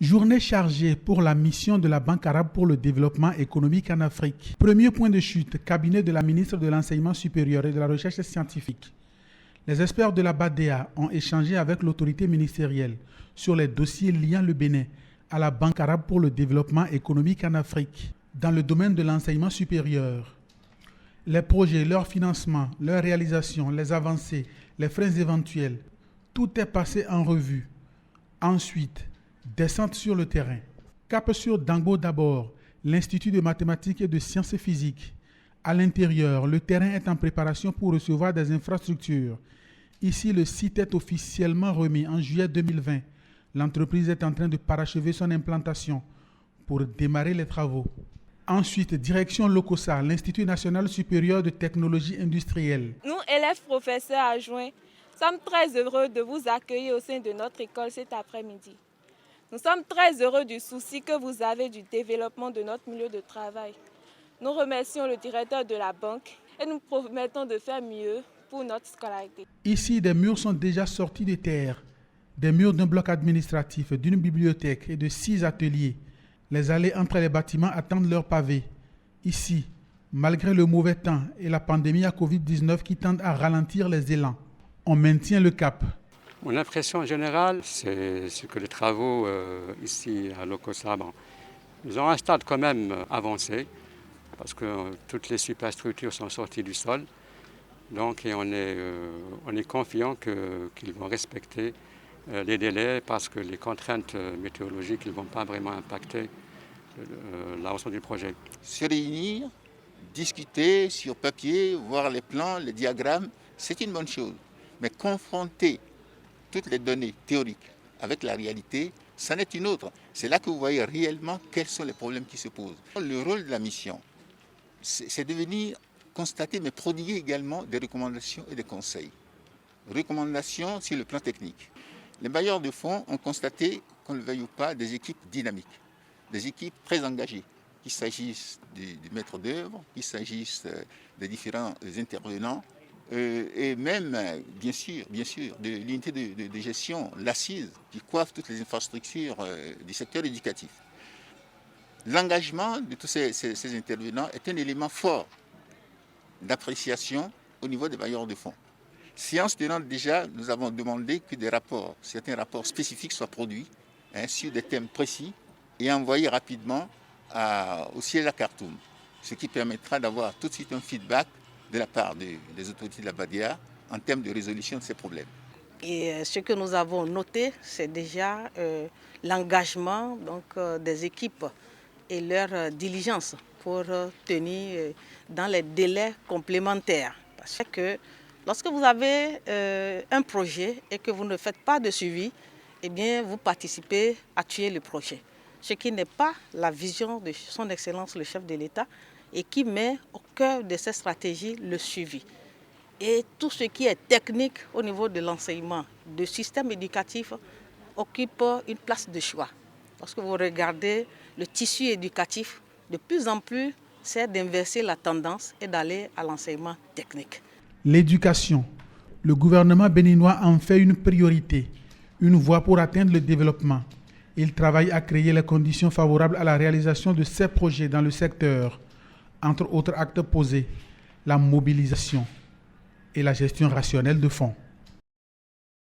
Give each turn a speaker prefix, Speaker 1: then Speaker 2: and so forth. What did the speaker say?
Speaker 1: Journée chargée pour la mission de la Banque arabe pour le développement économique en Afrique. Premier point de chute, cabinet de la ministre de l'Enseignement supérieur et de la Recherche scientifique. Les experts de la BADEA ont échangé avec l'autorité ministérielle sur les dossiers liant le Bénin à la Banque arabe pour le développement économique en Afrique. Dans le domaine de l'enseignement supérieur, les projets, leur financement, leur réalisation, les avancées, les freins éventuels, tout est passé en revue. Ensuite, descente sur le terrain. Cap sur Dango d'abord, l'Institut de mathématiques et de sciences physiques. À l'intérieur, le terrain est en préparation pour recevoir des infrastructures. Ici, le site est officiellement remis en juillet 2020. L'entreprise est en train de parachever son implantation pour démarrer les travaux. Ensuite, direction Lokossa, l'Institut national supérieur de technologie industrielle.
Speaker 2: Nous, élèves professeurs adjoints, sommes très heureux de vous accueillir au sein de notre école cet après-midi. Nous sommes très heureux du souci que vous avez du développement de notre milieu de travail. Nous remercions le directeur de la banque et nous promettons de faire mieux pour notre scolarité.
Speaker 1: Ici, des murs sont déjà sortis de terre. Des murs d'un bloc administratif, d'une bibliothèque et de 6 ateliers. Les allées entre les bâtiments attendent leurs pavés. Ici, malgré le mauvais temps et la pandémie à Covid-19 qui tendent à ralentir les élans, on maintient le cap.
Speaker 3: Mon impression générale, c'est que les travaux ici à Lokossa, ils ont un stade quand même avancé parce que toutes les superstructures sont sorties du sol. Donc on est confiant qu'ils vont respecter les délais parce que les contraintes météorologiques ne vont pas vraiment impacter l'avancement du projet.
Speaker 4: Se réunir, discuter sur papier, voir les plans, les diagrammes, c'est une bonne chose. Mais confronter toutes les données théoriques avec la réalité, ça n'est une autre. C'est là que vous voyez réellement quels sont les problèmes qui se posent. Le rôle de la mission, c'est de venir constater, mais prodiguer également des recommandations et des conseils. Recommandations sur le plan technique. Les bailleurs de fonds ont constaté, qu'on ne le veuille ou pas, des équipes dynamiques, des équipes très engagées, qu'il s'agisse du maître d'œuvre, qu'il s'agisse des différents intervenants, et même, bien sûr, de l'unité de gestion, l'ACIS, qui coiffe toutes les infrastructures du secteur éducatif. L'engagement de tous ces intervenants est un élément fort d'appréciation au niveau des bailleurs de fonds. Séance tenante déjà, nous avons demandé que certains rapports spécifiques soient produits sur des thèmes précis et envoyés rapidement au siège à Khartoum, ce qui permettra d'avoir tout de suite un feedback de la part des autorités de la BADEA en termes de résolution de ces problèmes.
Speaker 5: Et ce que nous avons noté, c'est déjà l'engagement des équipes et leur diligence pour tenir dans les délais complémentaires. Parce que lorsque vous avez un projet et que vous ne faites pas de suivi, eh bien, vous participez à tuer le projet. Ce qui n'est pas la vision de son Excellence le chef de l'État et qui met au cœur de cette stratégie le suivi. Et tout ce qui est technique au niveau de l'enseignement, du système éducatif, occupe une place de choix. Lorsque vous regardez le tissu éducatif, de plus en plus, c'est d'inverser la tendance et d'aller à l'enseignement technique.
Speaker 1: L'éducation. Le gouvernement béninois en fait une priorité, une voie pour atteindre le développement. Il travaille à créer les conditions favorables à la réalisation de ces projets dans le secteur. Entre autres actes posés, la mobilisation et la gestion rationnelle de fonds.